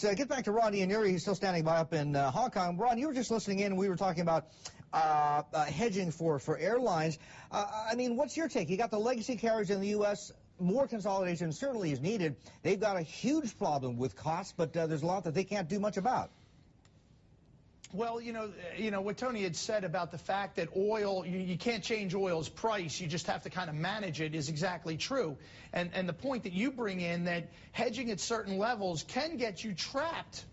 Let's get back to Ron Ianieri. He's still standing by up in Hong Kong. Ron, you were just listening in. We were talking about hedging for airlines. I mean, what's your take? You got the legacy carriers in the U.S., more consolidation certainly is needed. They've got a huge problem with costs, but there's a lot that they can't do much about. Well, you know what Tony had said about the fact that oil, you can't change oil's price, you just have to kind of manage it, is exactly true. And the point that you bring in, that hedging at certain levels can get you trapped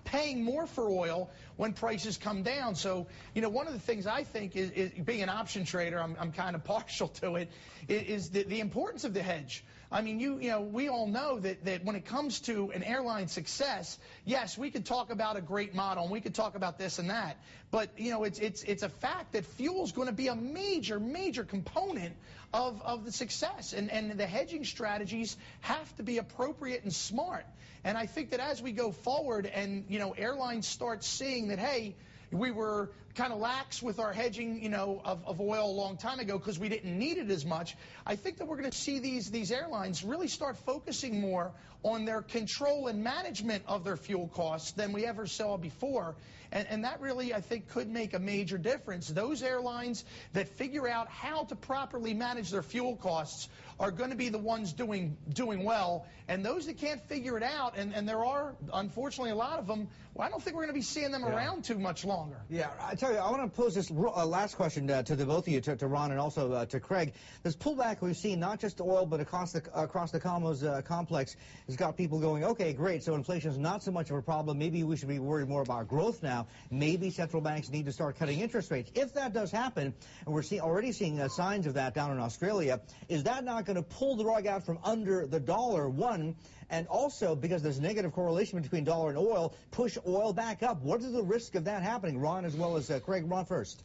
paying more for oil when prices come down. So, you know, one of the things I think is being an option trader, I'm kind of partial to it, is the importance of the hedge. I mean, you know, we all know that when it comes to an airline success, yes, we could talk about a great model and we could talk about this and that, but, you know, it's a fact that fuel is going to be a major component of the success, and the hedging strategies have to be appropriate and smart. And I think that as we go forward and, you know, airlines start seeing that, hey, we were kind of lax with our hedging, you know, of oil a long time ago because we didn't need it as much. I think that we're going to see these airlines really start focusing more on their control and management of their fuel costs than we ever saw before. And that really, I think, could make a major difference. Those airlines that figure out how to properly manage their fuel costs are going to be the ones doing well. And those that can't figure it out, and there are, unfortunately, a lot of them, well, I don't think we're going to be seeing them around too much longer. Yeah, I tell you, I want to pose this last question to the both of you, to Ron and also to Craig. This pullback we've seen, not just oil, but across the complex, has got people going, okay, great, so inflation is not so much of a problem. Maybe we should be worried more about growth now. Maybe central banks need to start cutting interest rates. If that does happen, and we're already seeing signs of that down in Australia, is that not going to pull the rug out from under the dollar, one, and also, because there's negative correlation between dollar and oil, push oil back up? What is the risk of that happening? Ron as well as Craig. Ron first.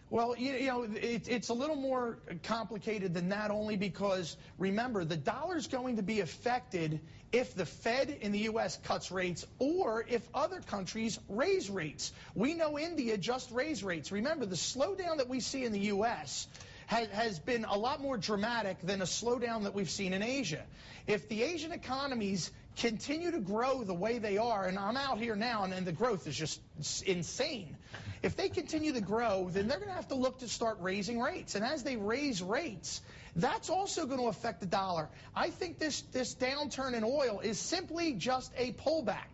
Well, you know, it's a little more complicated than that, only because, remember, the dollar's going to be affected if the Fed in the U.S. cuts rates or if other countries raise rates. We know India just raised rates. Remember, the slowdown that we see in the U.S. has been a lot more dramatic than a slowdown that we've seen in Asia. If the Asian economies continue to grow the way they are, and I'm out here now, and the growth is just insane. If they continue to grow, then they're going to have to look to start raising rates. And as they raise rates, that's also going to affect the dollar. I think this downturn in oil is simply just a pullback.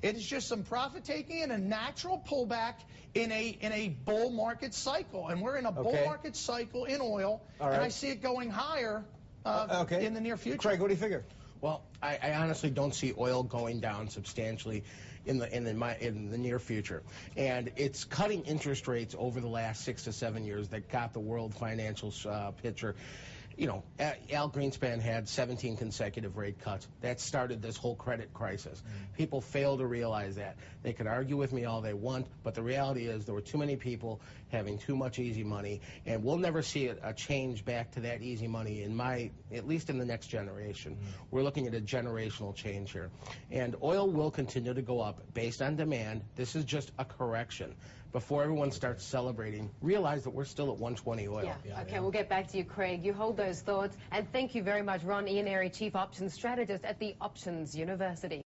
It is just some profit taking and a natural pullback in a bull market cycle. And we're in a bull market cycle in oil, and I see it going higher in the near future. Craig, what do you figure? Well, I honestly don't see oil going down substantially in the near future, and it's cutting interest rates over the last 6 to 7 years that got the world financial picture. You know, Al Greenspan had 17 consecutive rate cuts. That started this whole credit crisis. People fail to realize that. They can argue with me all they want, but the reality is there were too many people having too much easy money, and we'll never see a change back to that easy money at least in the next generation. We're looking at a generational change here. And oil will continue to go up based on demand. This is just a correction. Before everyone starts celebrating, realize that we're still at 120 oil. Okay, we'll get back to you, Craig. You hold those thoughts. And thank you very much, Ron Ianieri, Chief Options Strategist at the Options University.